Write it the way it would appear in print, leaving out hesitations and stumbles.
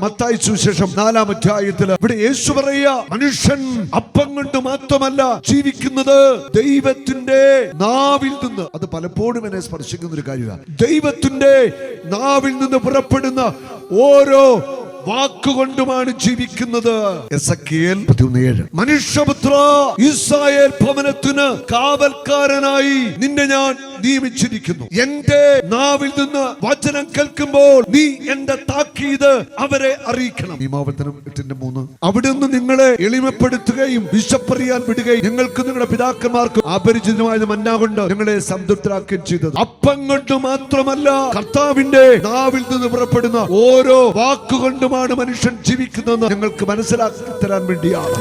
മത്തായി സുവിശേഷം 4-ാം അധ്യായത്തിൽ ഇവിടെ യേശു പറയുക, മനുഷ്യൻ അപ്പം കൊണ്ട് മാത്രമല്ല ജീവിക്കുന്നത്, ദൈവത്തിന്റെ നാവിൽ നിന്ന്. അത് പലപ്പോഴും എന്നെ സ്പർശിക്കുന്ന ഒരു കാര്യമാണ്. ദൈവത്തിന്റെ നാവിൽ നിന്ന് പുറപ്പെടുന്ന ഓരോ വാക്കുകൊണ്ടുമാണ് ജീവിക്കുന്നത്. എസെക്കിയേൽ 11:7. മനുഷ്യപുത്ര, ഇസ്രായേൽ ഭവനത്തിന് കാവൽക്കാരനായി നിന്നെ ഞാൻ നിയമിച്ചിരിക്കുന്നു. എന്റെ നാവിൽ നിന്ന് വചനം കേൾക്കുമ്പോൾ നീ എന്റെ താക്കീത് അവരെ അറിയിക്കണം. നിയമാവർത്തനം 8:3. അവിടുന്ന് നിങ്ങളെ എളിമപ്പെടുത്തുകയും വിശപ്പറിയാൻ വിടുകയും നിങ്ങൾക്ക് നിങ്ങളുടെ പിതാക്കന്മാർക്ക് അപരിചിതമായ മന്ന കൊണ്ട് നിങ്ങളെ സംതൃപ്തരാക്കുകയും ചെയ്തത്. അപ്പം കൊണ്ട് മാത്രമല്ല, കർത്താവിന്റെ നാവിൽ നിന്ന് പുറപ്പെടുന്ന ഓരോ വാക്കുകൊണ്ടും മനുഷ്യൻ ജീവിക്കുന്നതെന്ന് ഞങ്ങൾക്ക് മനസ്സിലാക്കി തരാൻ വേണ്ടിയാണ്.